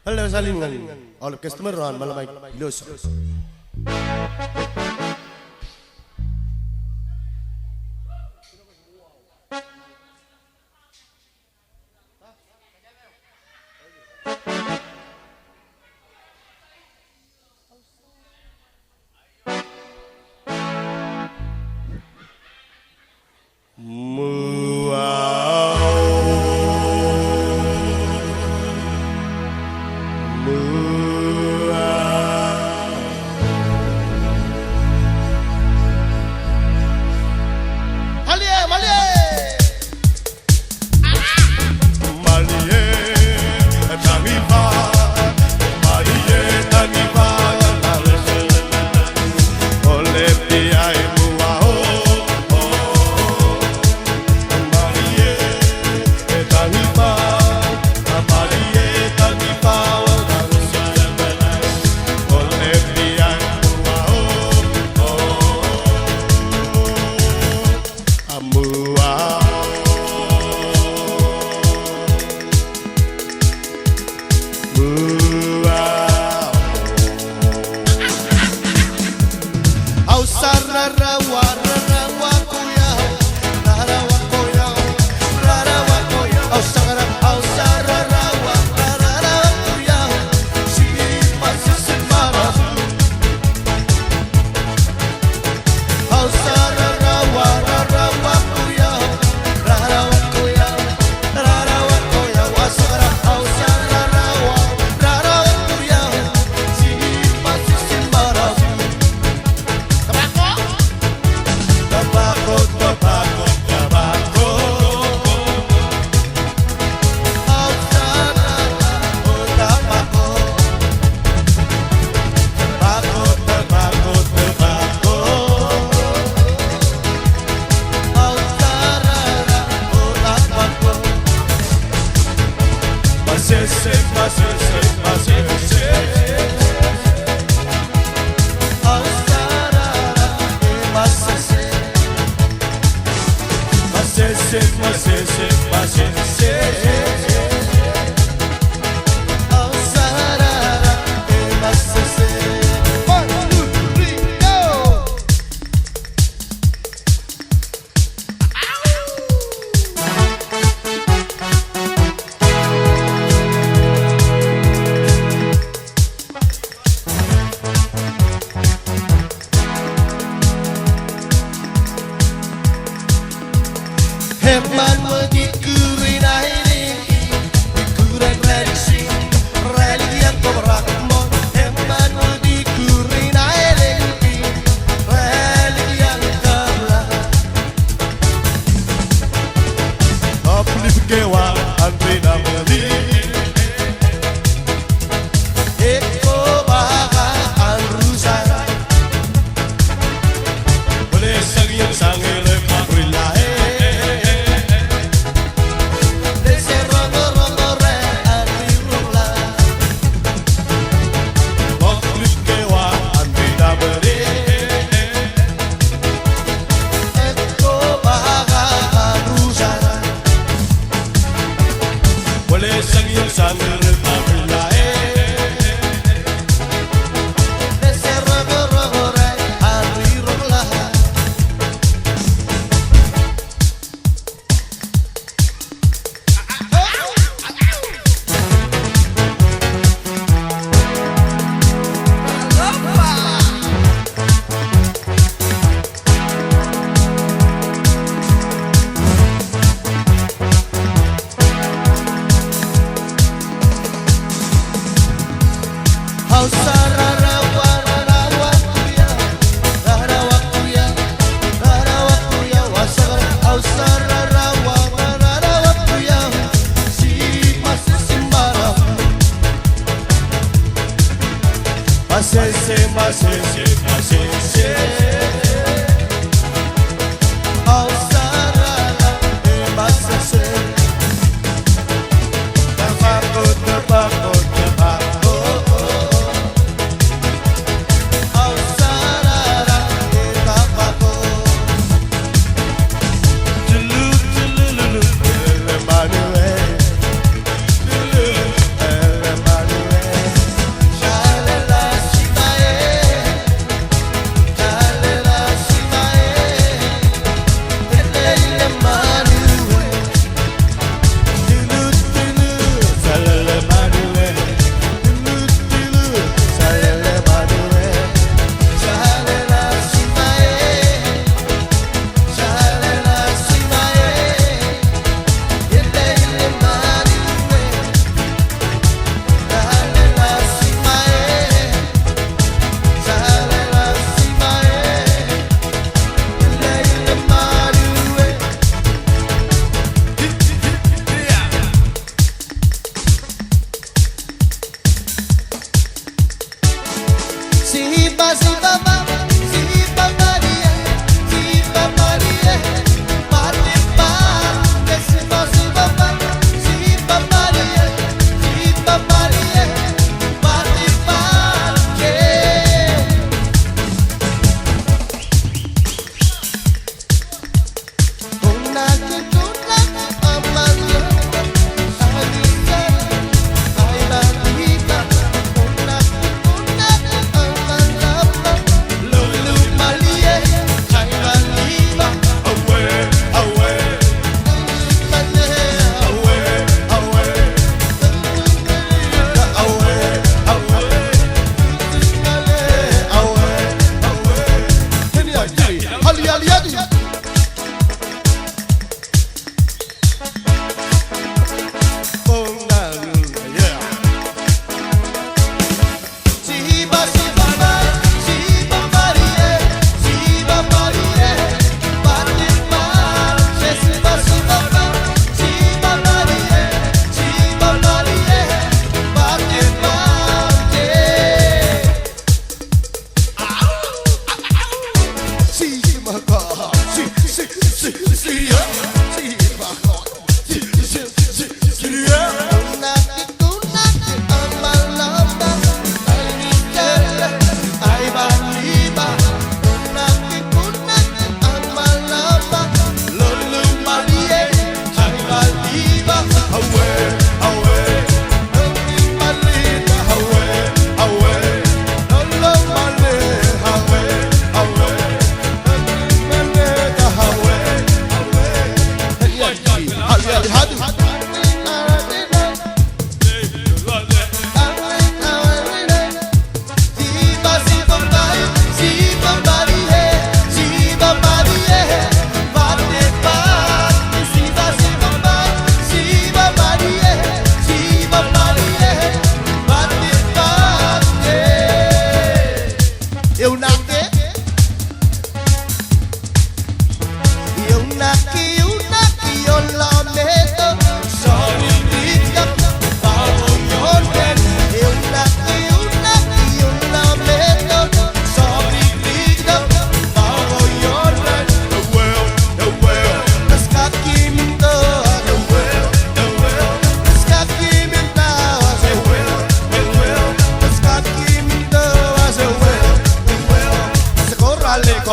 Halo salingan. Oleh customer ron malam baik. Los.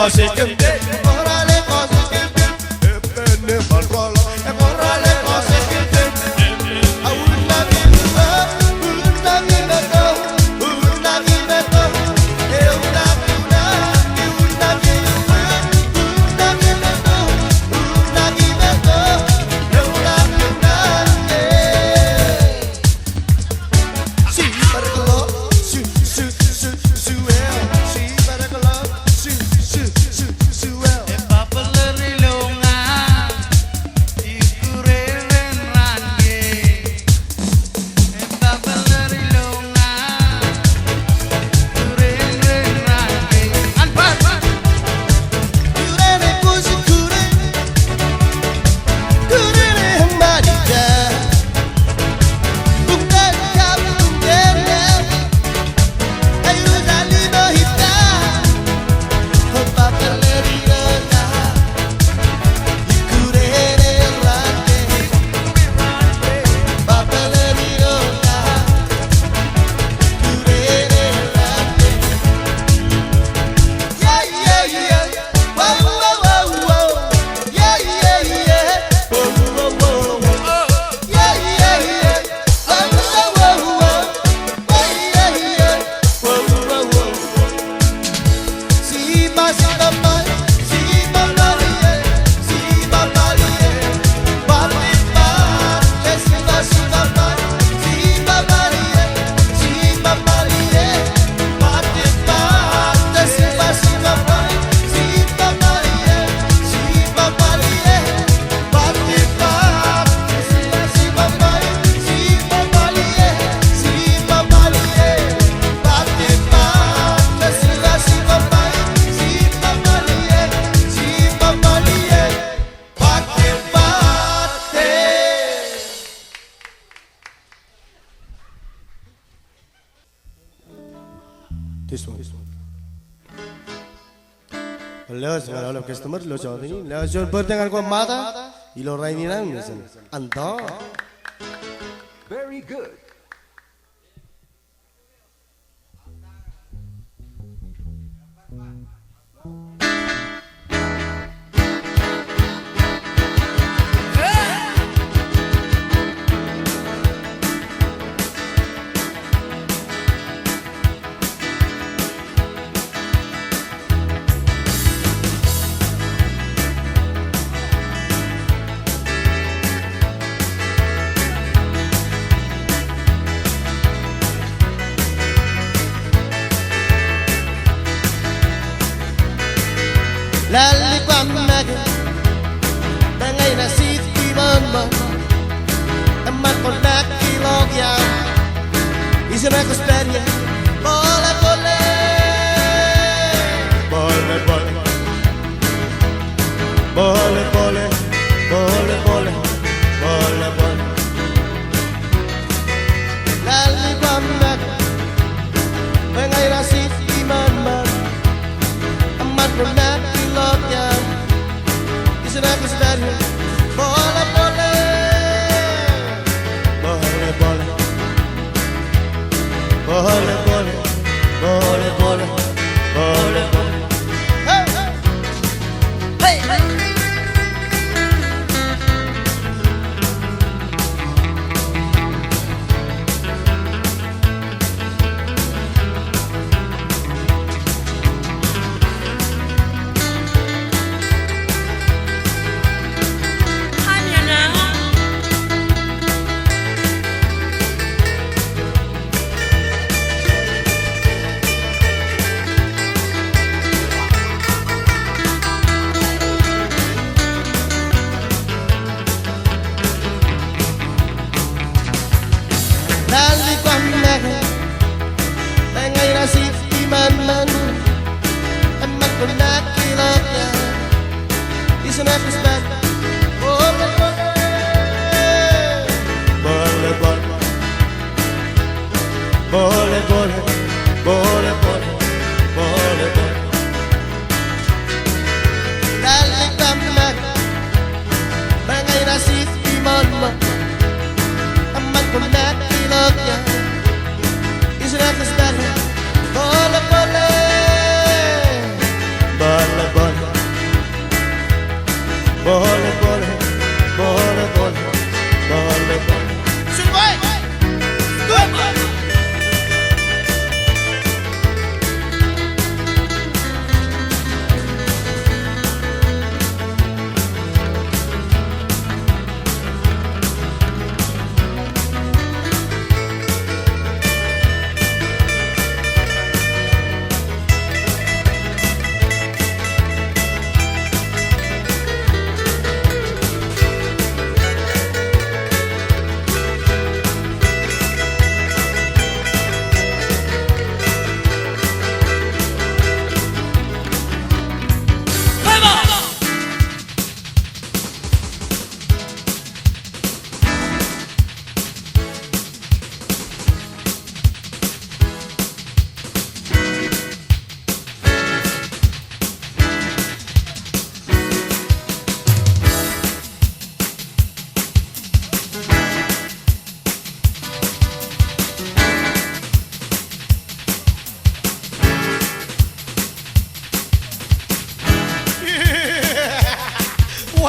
cose che te, ancora le cose che te, e bene parla, e ancora le cose che te, una vita, una vita, una vita, e una vita, e una vita, una vita, una vita, e una vita, sì, parlo, sì, sì, sì, sì, sì, parlo, sì, sì, sì, sì, E papaleri longa Ikure range E papaleri longa Ikure range Anpar Kurene kuzi kure, kurene hamarita, bukan kau tunggunya, ayu dali mohita, papa leri rona, kurene rante, papa leri rona, kurene rante. Yeah, yeah, yeah. Whoa, whoa, whoa, whoa. Yeah, yeah, yeah. Whoa, whoa, whoa, whoa. Yeah, yeah, yeah. Whoa, whoa, whoa, whoa. Whoa, yeah, yeah. Whoa, whoa, whoa. Si basta si bamalie, si bamalie. Bali ba, si bamalie, si bamalie, si bamalie. Bali ba, si bamalie, si bamalie, si bamalie. Bali ba, si bamalie, si bamalie, si bamalie. Bali ba, si bamalie, si bamalie, si bamalie. Bate, bate. This one. Leos, kalau customer lo cakap ni, leos jual berdengar kau mata, ilo rai ni nang misalnya. Anda. Very good. Lali pamaga, tangay na city man, amat ko nakilog yan. Isa na ko sperya, bole bole, bole bole, bole bole, bole bole, bole bole. Lali pamaga, tangay na city man, amat ko nakilog yan. Isa na ko sperya, bole bole, bole bole. Bole, bole, bole, bole, bole, bole. Hey, hey, hey. Lali pamaga, tangay na city man, amat ko nakilog yan. Isa na ko sperya, bole bole, bole bole, bole bole, bole bole, bole bole. Lali pamaga, tangay na city man, amat ko nakilog yan. Isa na ko sperya, bole bole.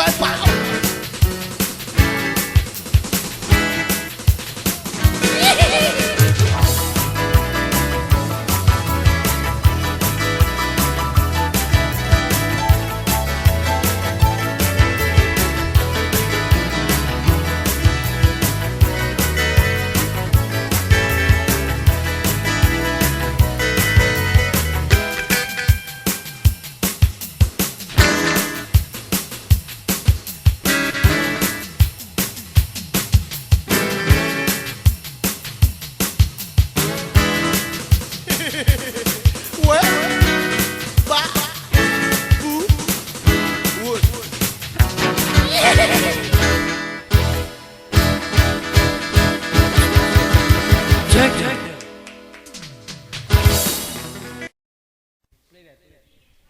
Right back.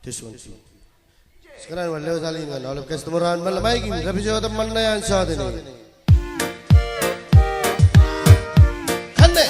This one too. Sekarang wala salingan. Oleh customeran malamay king. Tapi siya teman na yan sa atin. Kande.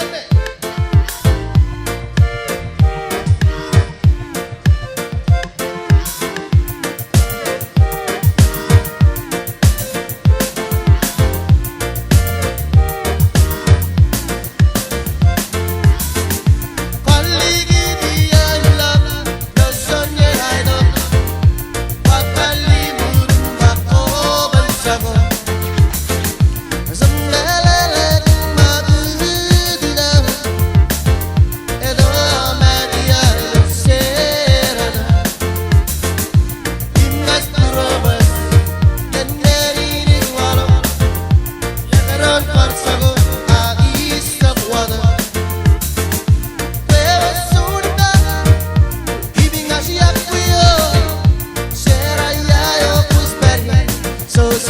So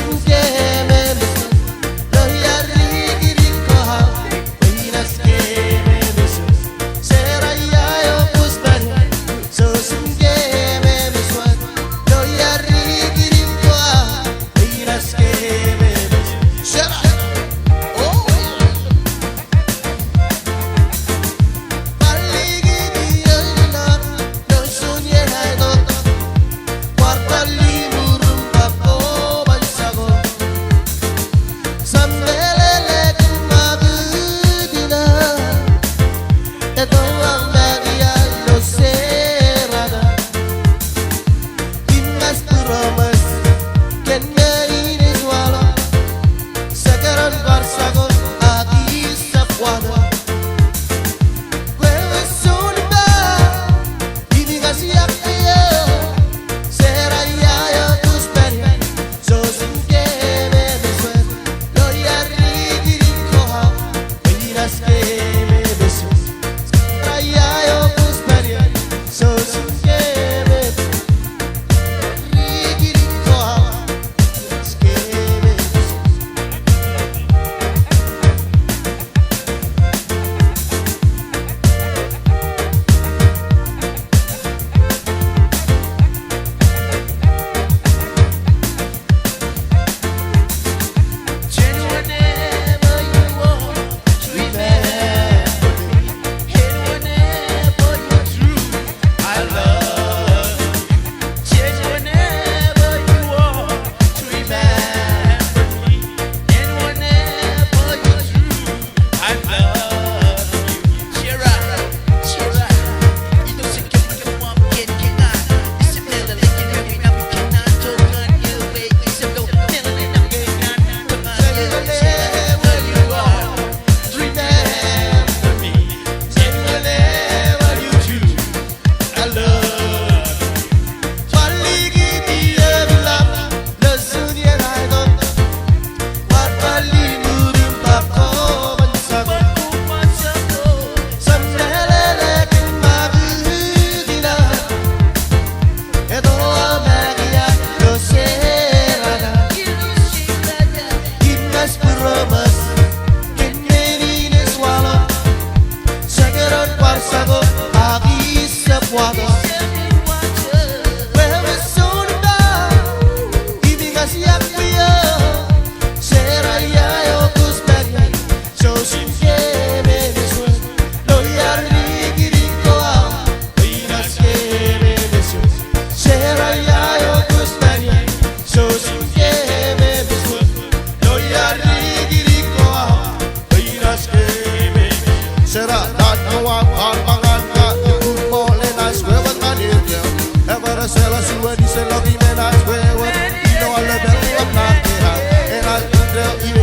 Será dado a palmanga good morning I swear what I need you ever say la si when you say love me man I swear what you know I love you I'm not there and I drill you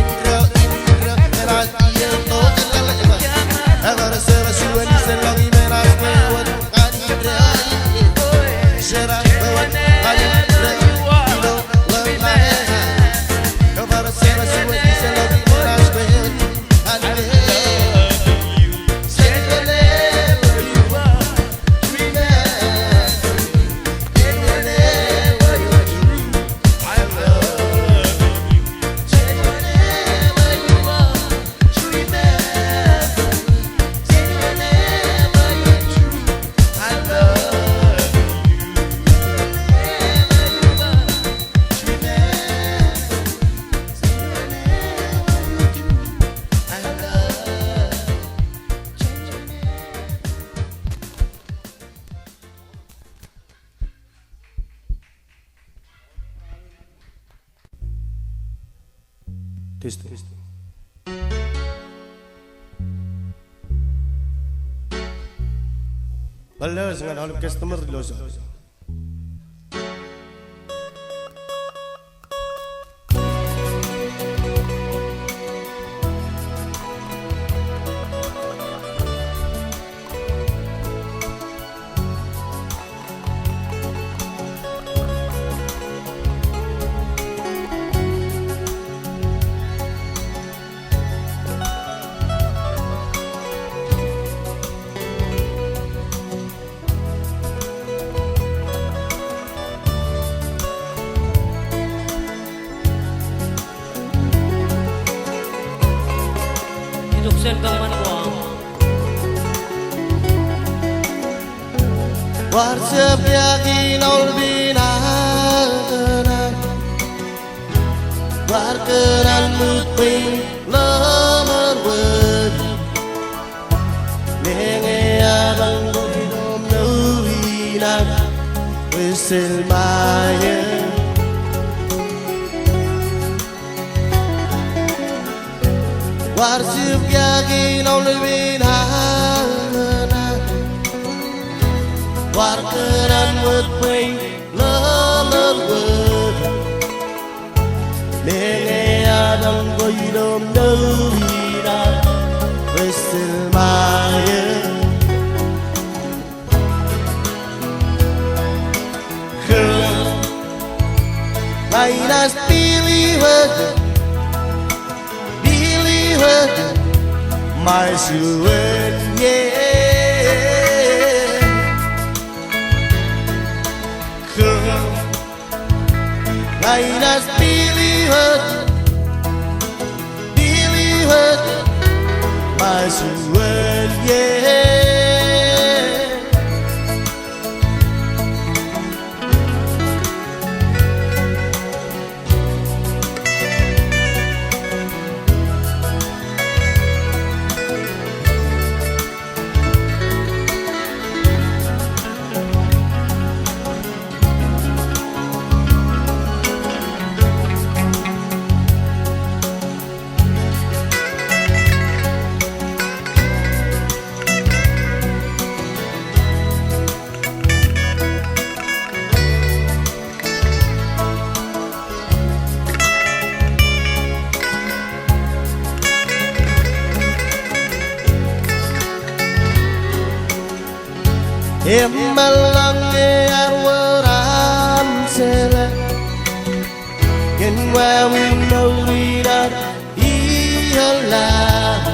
and I feel no ever say la si when you say love me man I swear what I need you será what I need you know love me ever say la si when you say love me man I swear I need you Testing. Balas dengan halim customer losa. Suksen kang manuang Warsip yakin olbinakenan Warkenan mutping lemar wed Nenge abang gudom nuhinan Wisil maya Warsip yakin olbinakenan Warkenan mutping lemar wed Nenge abang gudom nuhinan Wisil maya Lainas pilih wajah My suenye Lainas pilihan My suenye Emmalange arwaram sele Ken wawi naulirat iyalah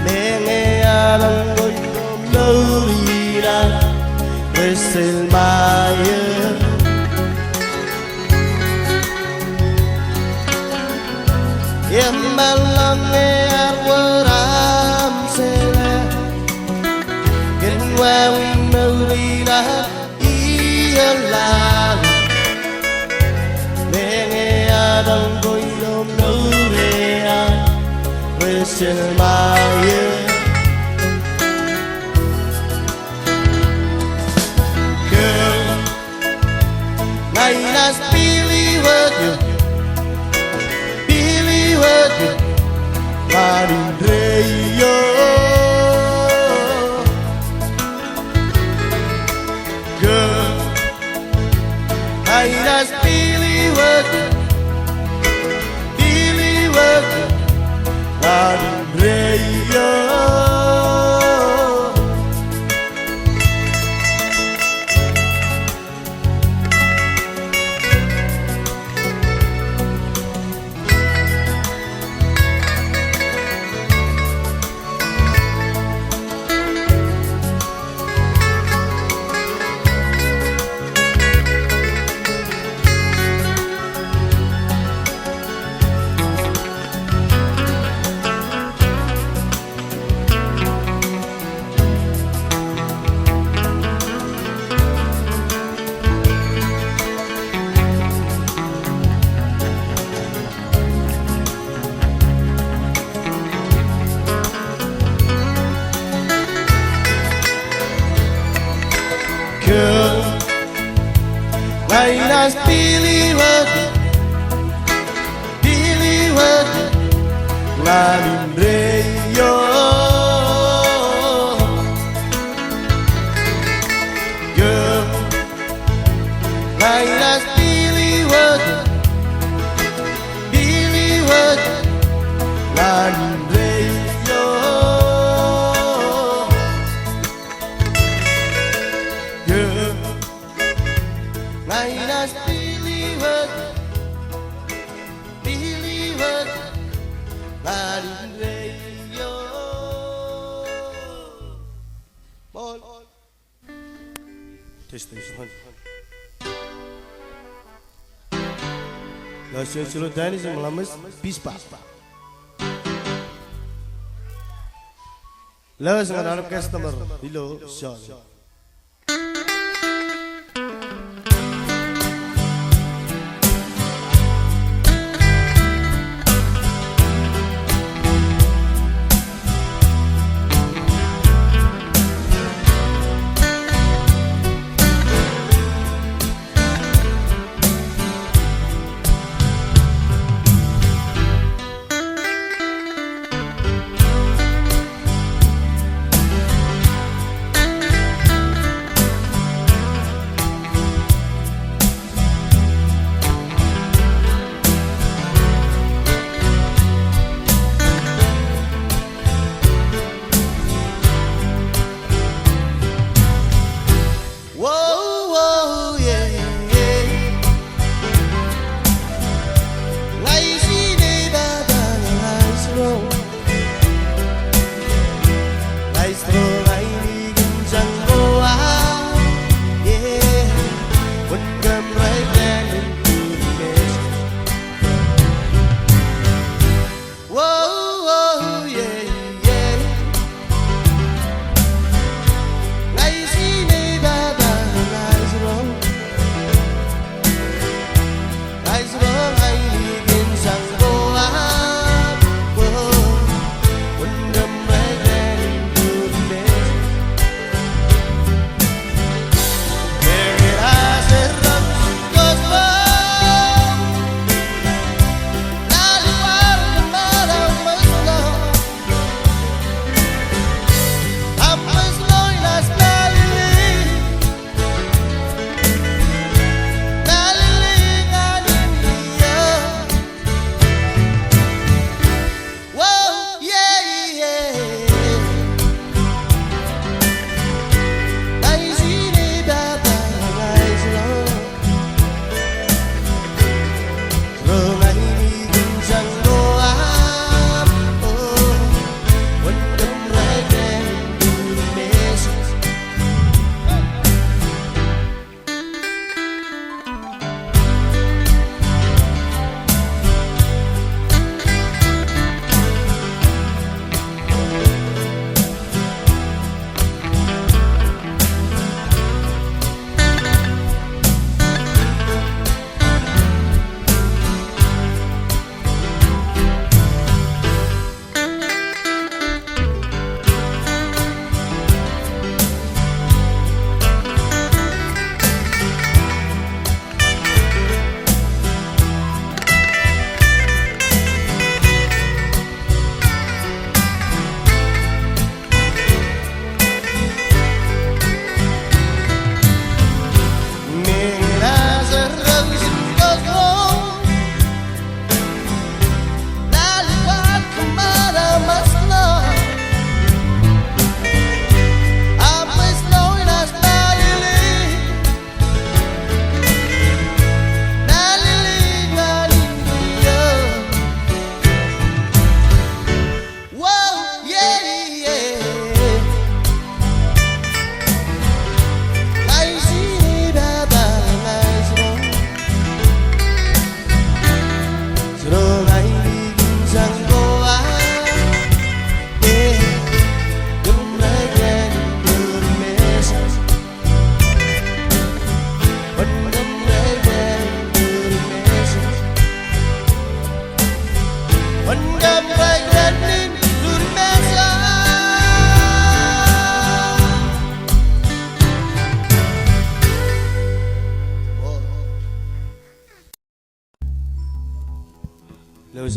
Menge alang goyom naulirat Wesel maya Emmalange arwaram sele Wawi maulina iyalah Menge adang goyom naurea Wesel maya Lainas pilih wajah Marindreyo nas pilihan namin reyo Girl Ngay nas pilihan namin reyo Girl Ngay nas pilihan namin reyo Ball Testing son Lasya sulut Danish melamas Bispa Lawas ngarap customer Hello Sean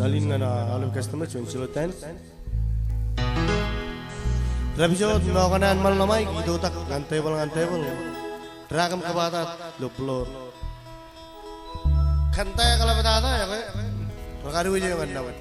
salin nga na alam customer so silo ten. Rabisod no kanan mal namay gitu tak ngantebel. Dragam kabatat luplor. Kantay kalau betata ya kay. Makariw aja yung andawan.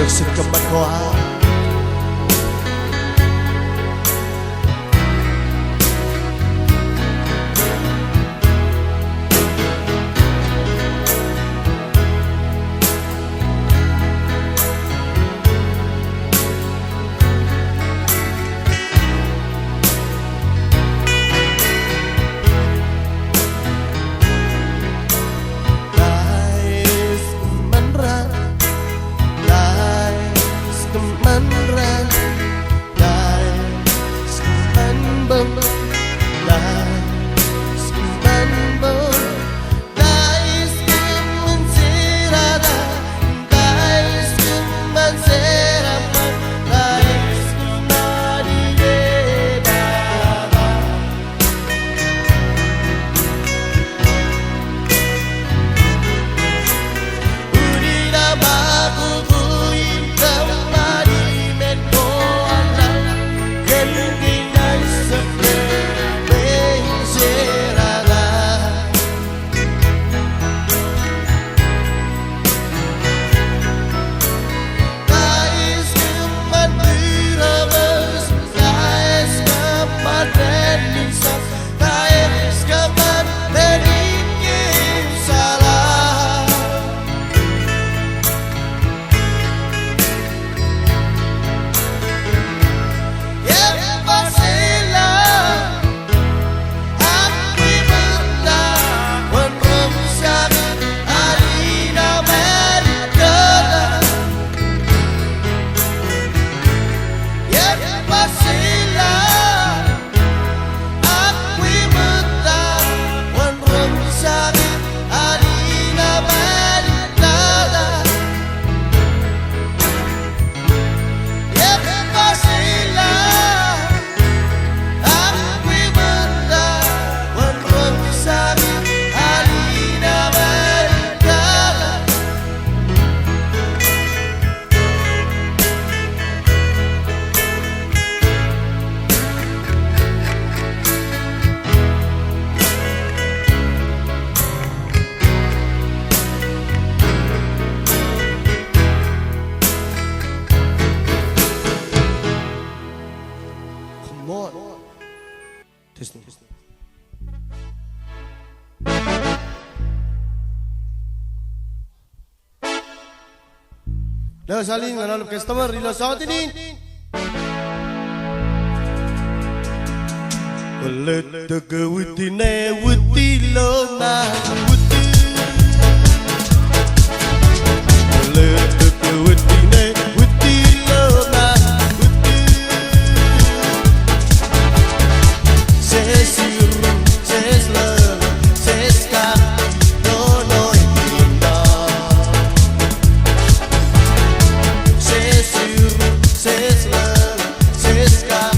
được sự cầm bắt quá. Testing. Dah saling dengan customer di saat ini. Let the go with the ne with the love with the let the go with the ne with the love with the says you says love says God no no says you says love says God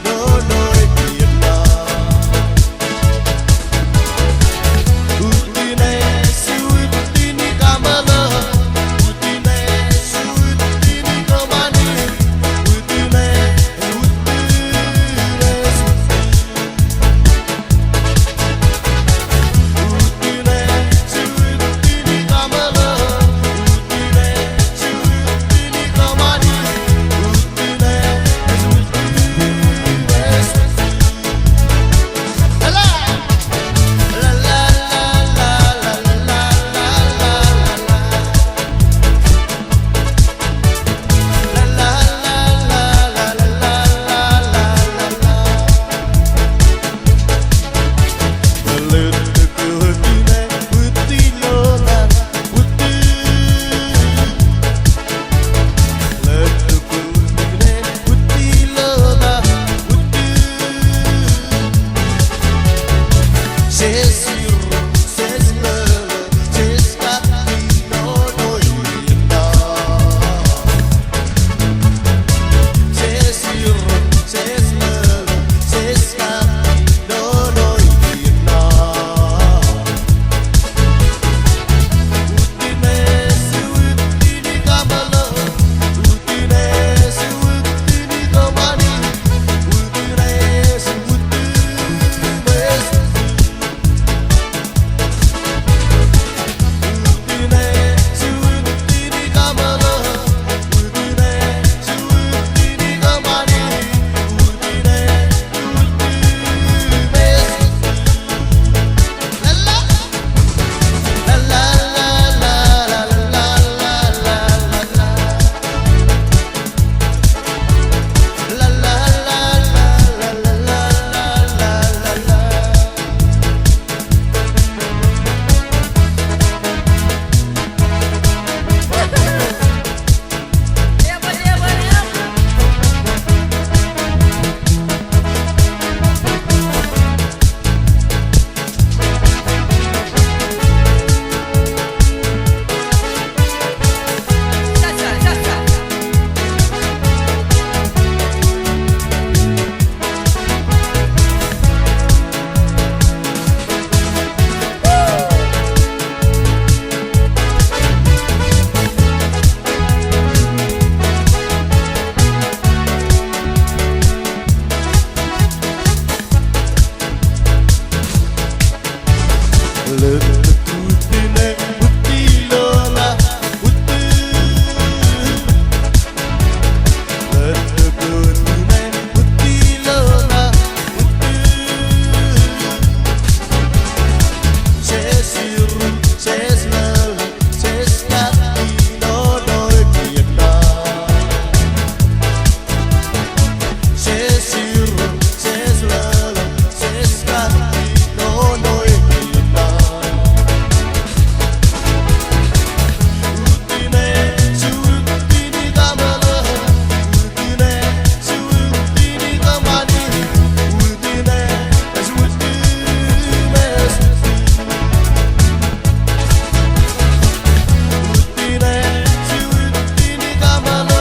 no no Letutine utilona utu Letutine utilona utu Sesiru sesmel seskati nonoi kienda Sesiru sesmel seskati nonoi kienda Utine suutini kamala Utine suutini kamani Utine suutine Utine suutini kamala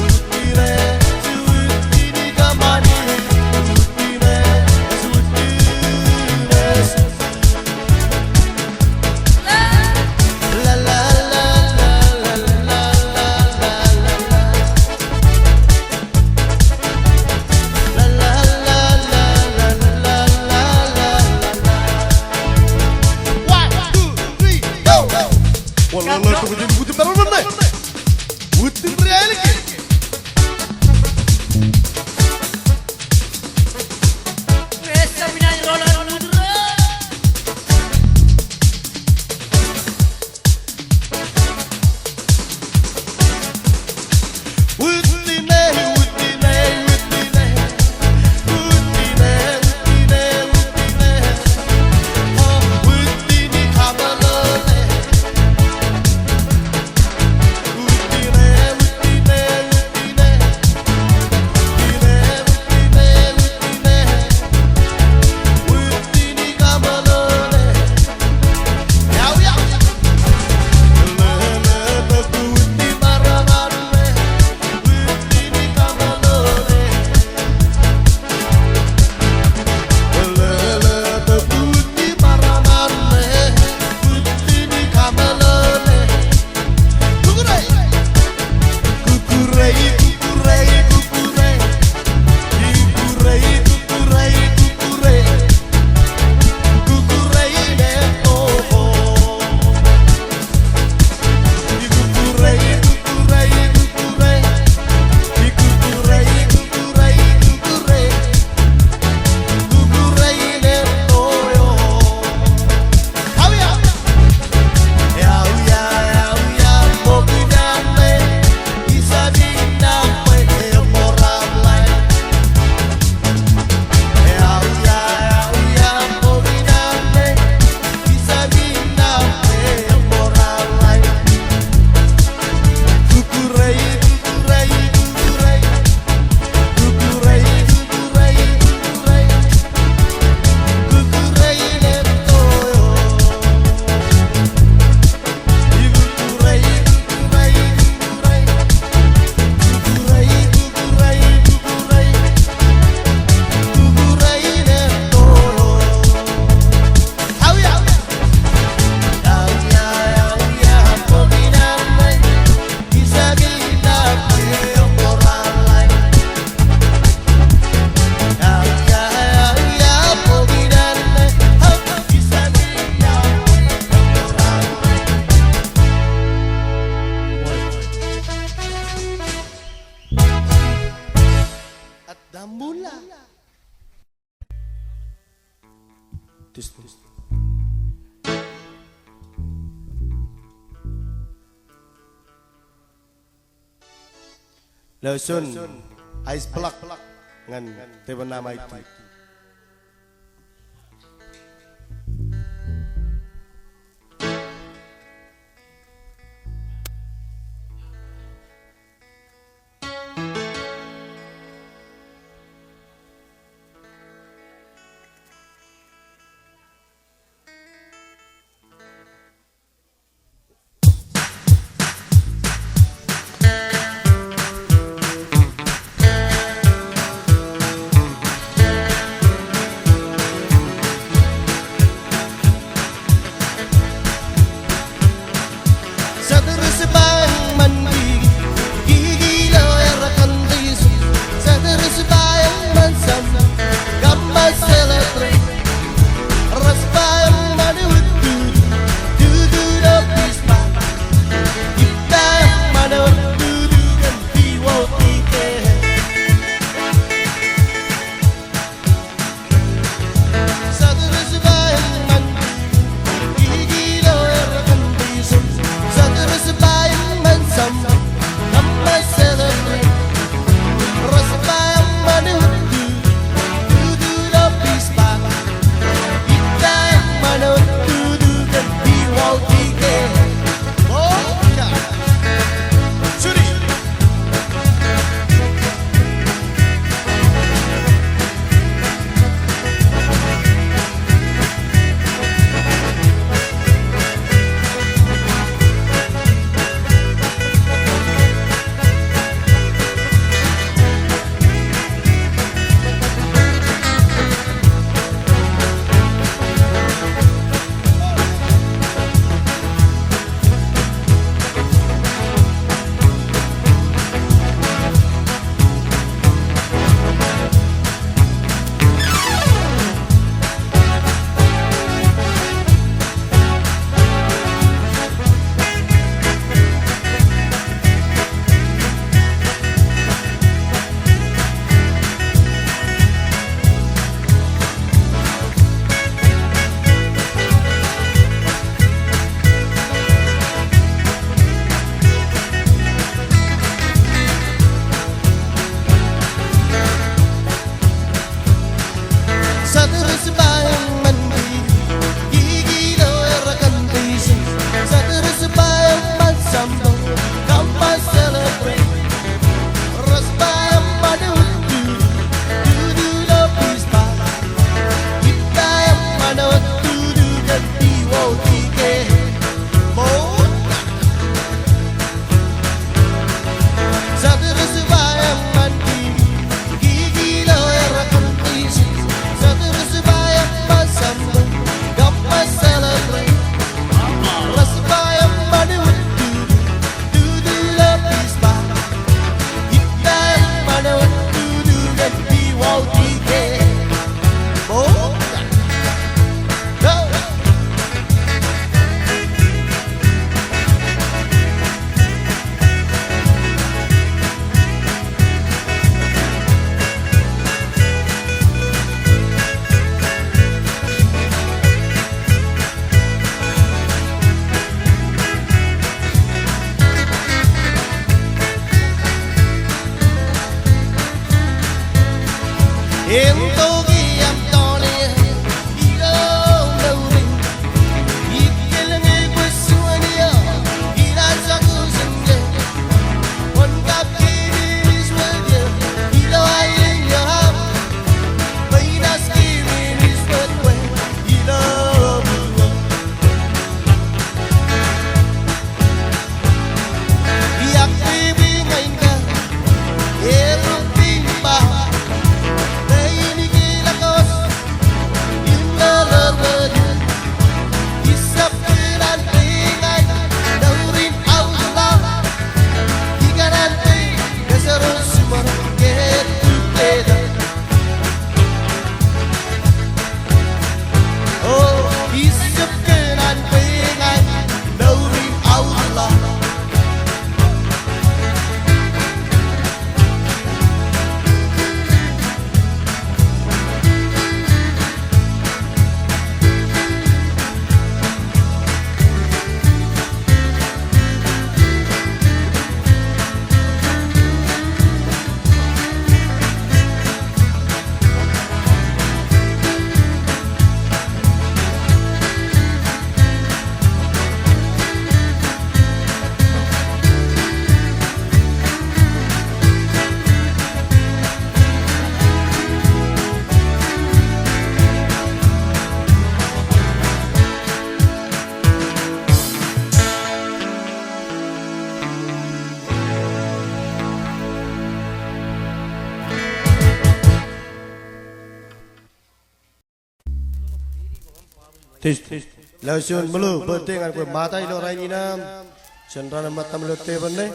Utine suutini kamani Utine suutine La la la la la la la la La la la la la la la la 1, 2, 3, go! Wallahi aku jadi butuh baru mana? Butuh real lagi. Resa binay roller nudra. Utine, utine, utine, utine, utine, utine, oh utine kamalone, utine, utine, utine, utine, kamalone, yaw yaw, lele uti maramane. Utini kamalone, lele tebuti maramane. Utini kamalone, kukurei, kukurei, kukurei, kukurei, kukurei, kukurei, kukurei, kukurei neto. Kukurei, kukurei, kukurei. Kukurei, kukurei, kukurei, kukurei neto yo. Yaw yaw, yaw yaw yaw moginane, isabina pwede moralay. Yaw yaw yaw moginane, isabina pwede moralay. Kukurei, kukurei, kukurei. Kukurei, kukurei, kukurei, kukurei neto yo. Kukurei, kukurei, kukurei, kukurei, kukurei, kukurei, kukurei neto yo. Yaw yaw, yaw yaw yaw moginane, isabina pwede moralay. Yaw yaw yaw moginane, isabina pwede moralay. At damula. Tus tus. Lausun ais pelak ngan tewan nama itu. Tis. Lausun mulu bertingan kue mata ilo rai ni nam. Cendera mata mulu tebane.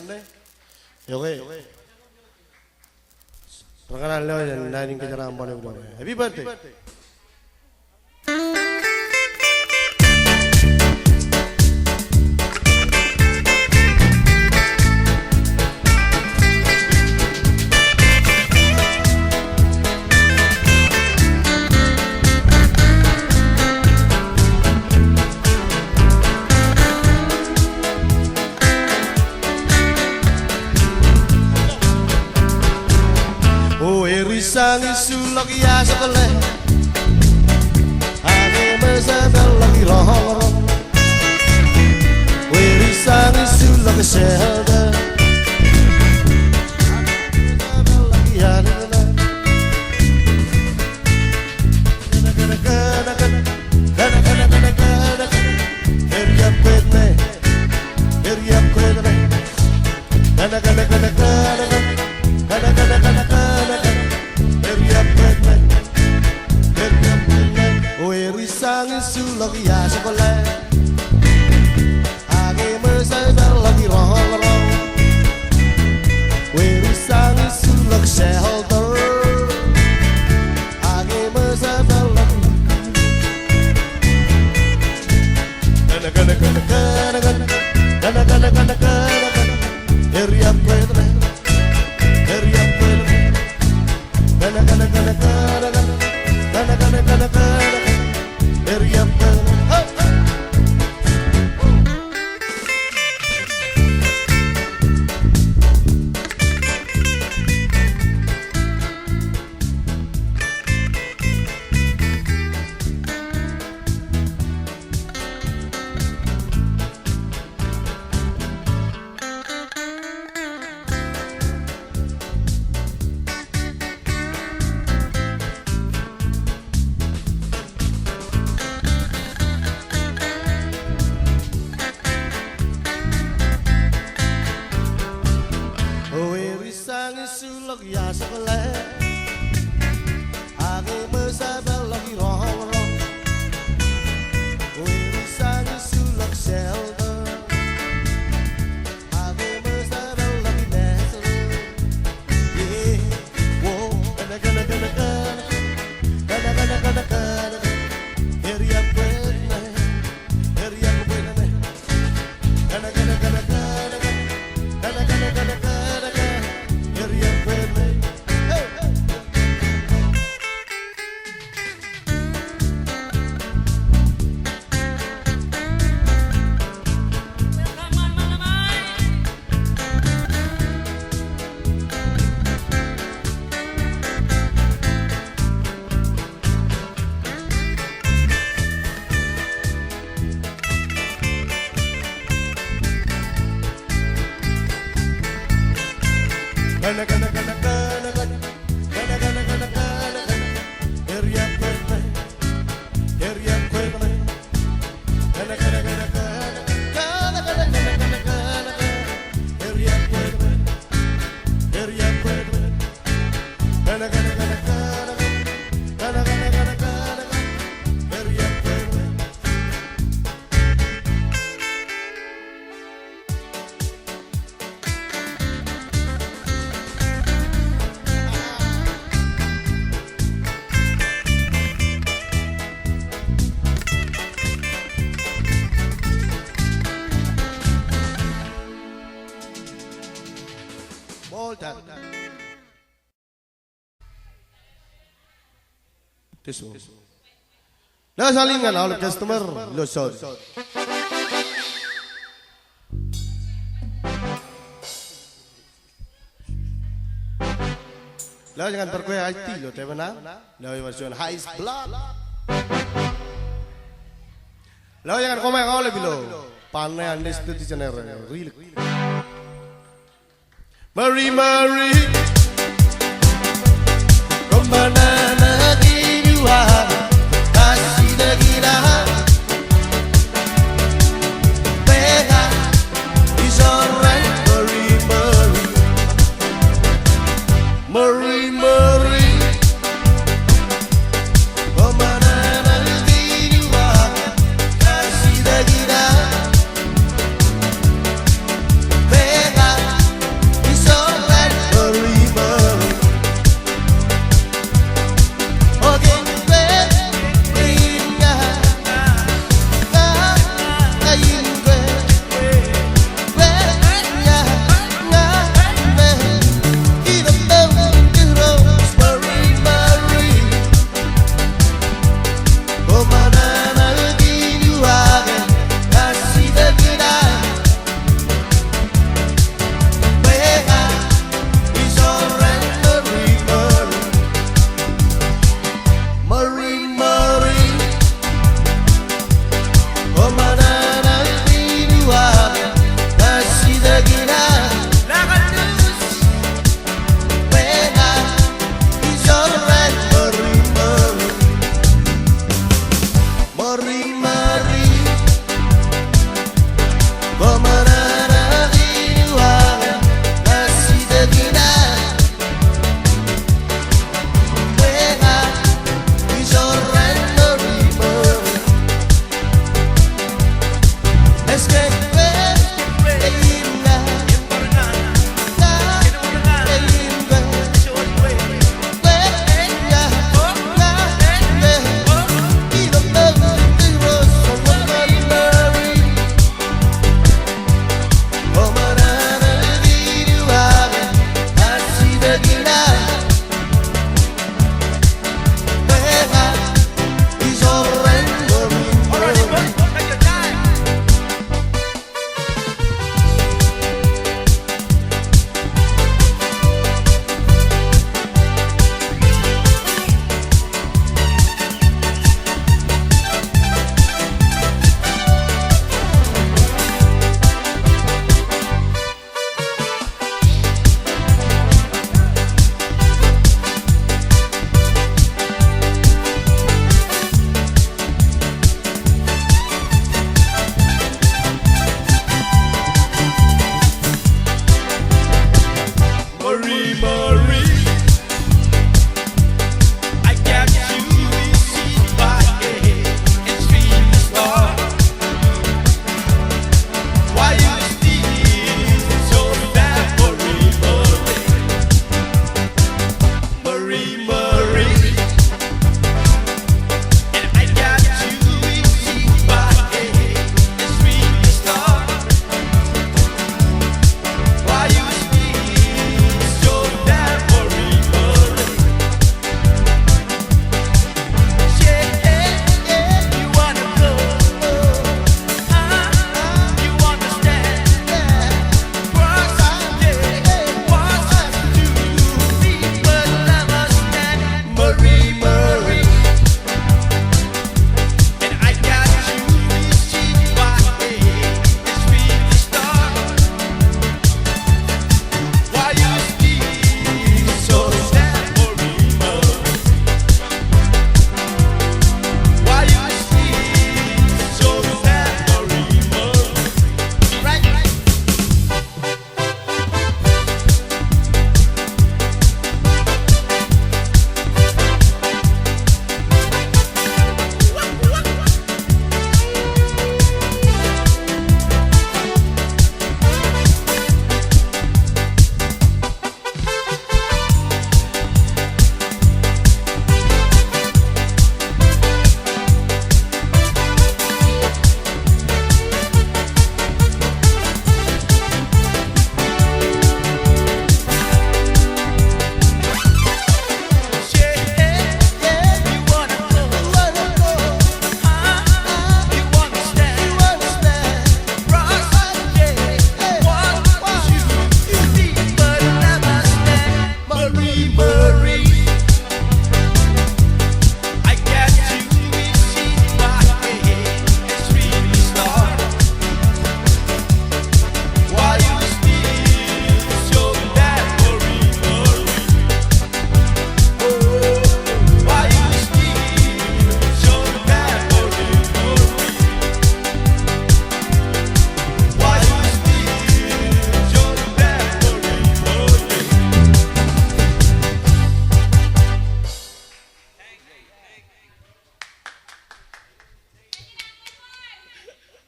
Yoke. Perkanan lo yang naik ke jalan boleh boleh. Happy birthday. Sang isulok ya sebelah Ane mesabel lagi rohong Wiri sang isulok selda Mesabel lagi ya sebelah Kena Heriap kwetne Heriap kwetne Kena Sang sulok ya sekolah Age mesabel lagi rohong Wiri sang sulok shelter Age mesabel lagi Heriap kwetne Heriap kwetne Heriap sulok ya sebelah Age mesabel lagi rohong Wiri sang sulok shelter Age mesabel lagi nesel Yeah, wow, kana Heriap kwetne Heriap kwetne Kana Nah salingan oleh customer lo sorry. Lo jangan terkue IT lo teh mana? Lo versi high blood. Lo jangan komen oleh bilo. Panai anda itu di channel real. Mari mari, kemana lagi dua?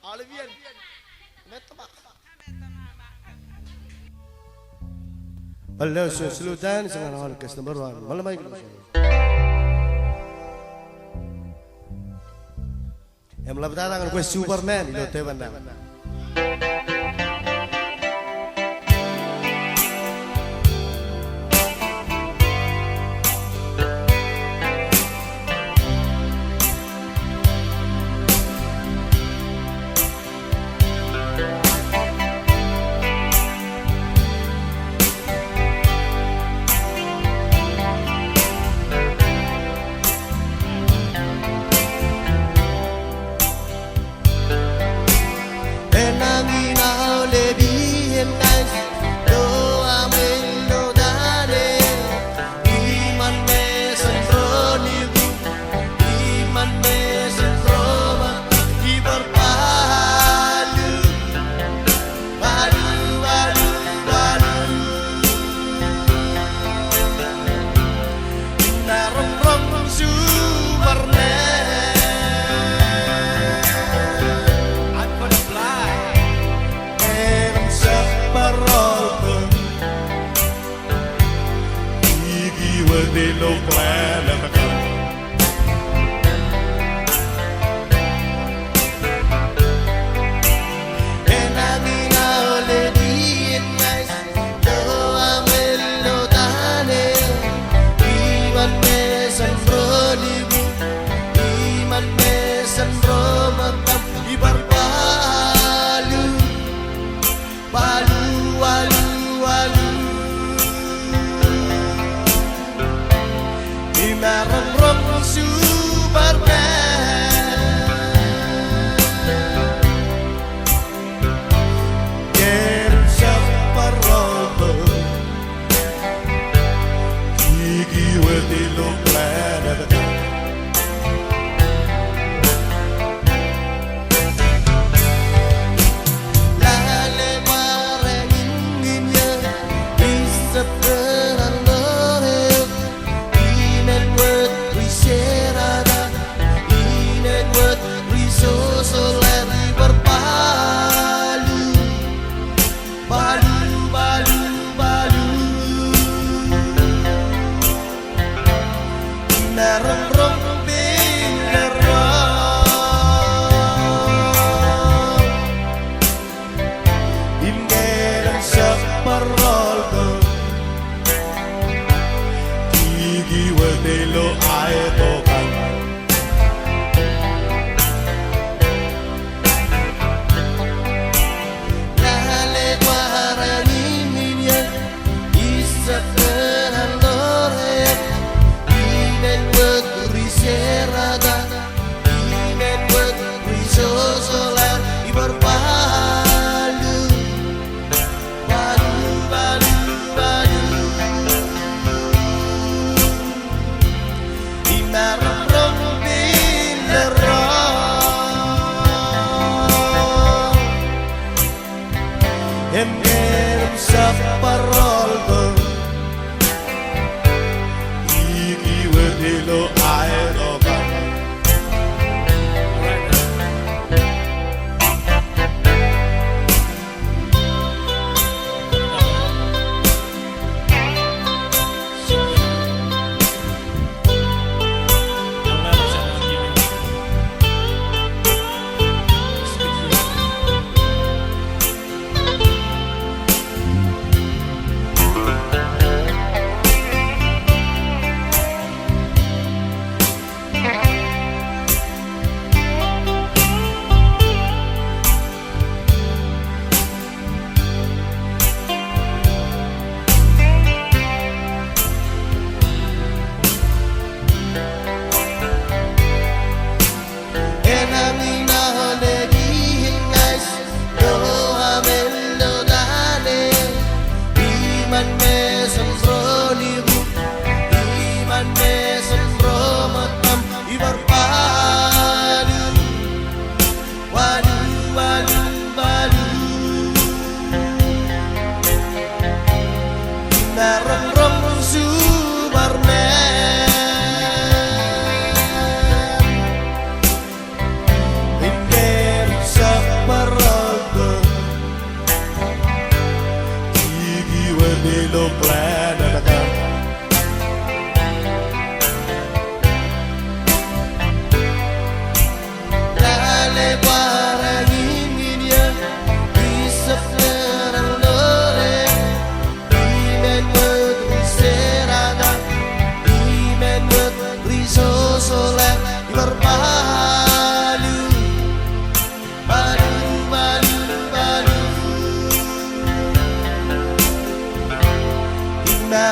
Alvin. Metebak. Hello, slow dance dengan orkes number 1. Malam baik. Yang melakukan tangan gue Superman itu teman.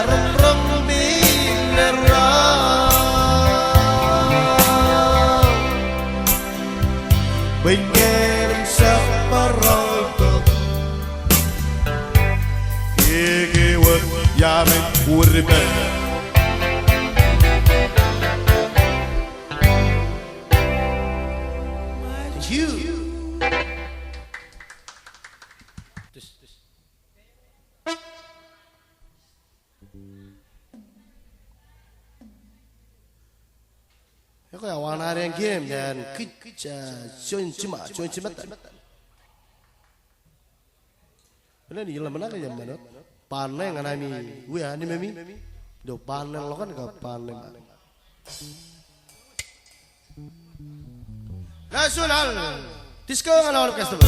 rong binera Bingin sa paralto Igiwag yamin urbe You Ako ya wana rin game dan kita cuncima tan. Ini di dalam mana yang mana? Panen yang nami, gue ani memi, do panen lo kan kau panen. Nasional, disco dengan orkestra.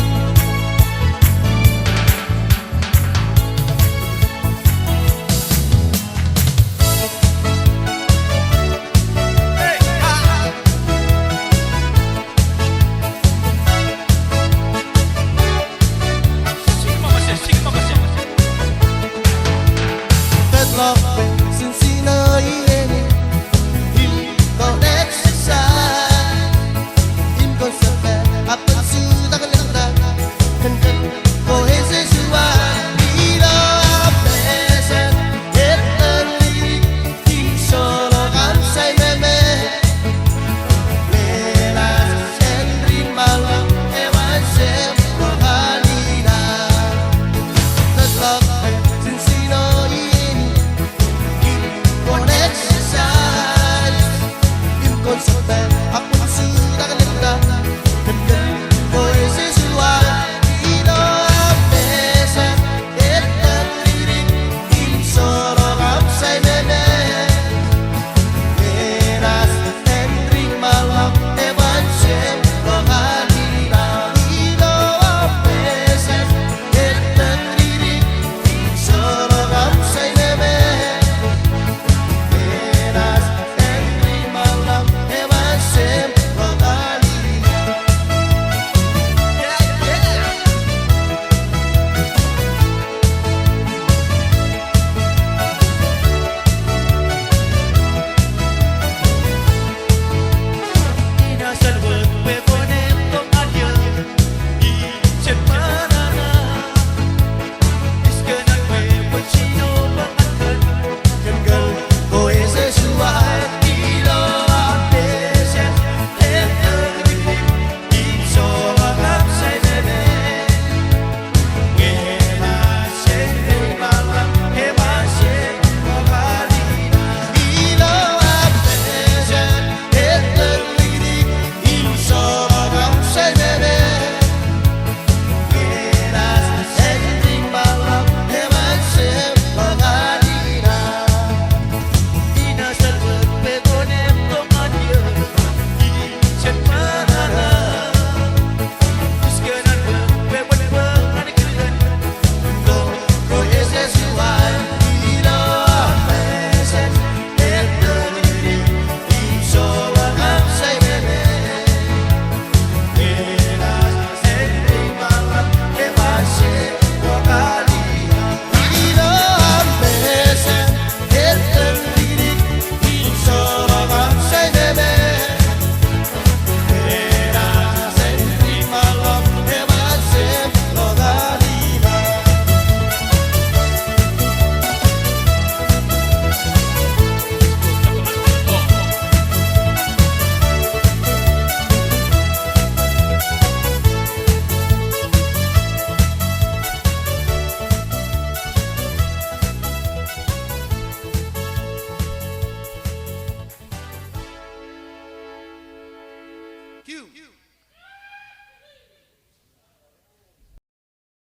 You.